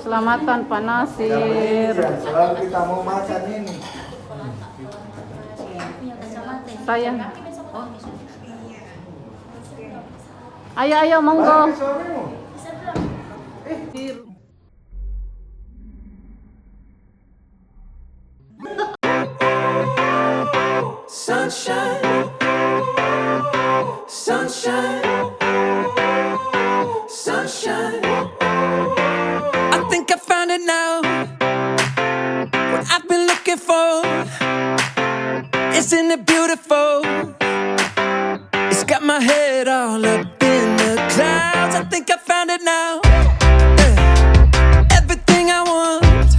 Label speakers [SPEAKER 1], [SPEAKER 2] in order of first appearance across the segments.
[SPEAKER 1] Selamatan Pak Nasir.
[SPEAKER 2] Selalu kita mau makan ini.
[SPEAKER 1] Saya. Ayo monggo.
[SPEAKER 3] Sunshine, sunshine, sunshine. I think I found it now. What I've been looking for. Isn't it beautiful? It's got my head all up in the clouds. I think I found it now. Yeah. Everything I want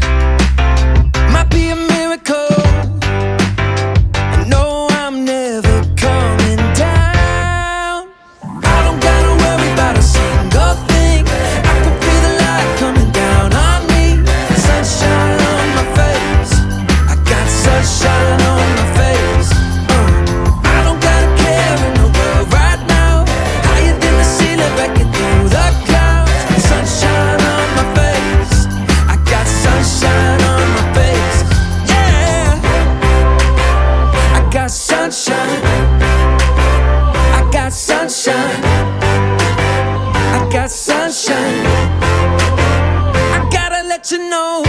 [SPEAKER 3] might be a miracle. No, I'm never coming down. I don't gotta worry about a single thing. I can feel the light coming down on me. Sunshine on my face. I got sunshine on my face. I don't got a care in the world right now. Higher than the ceiling, breaking through the clouds. Sunshine on my face. I got sunshine on my face. Yeah. I got sunshine. I got sunshine. I got sunshine. I gotta let you know.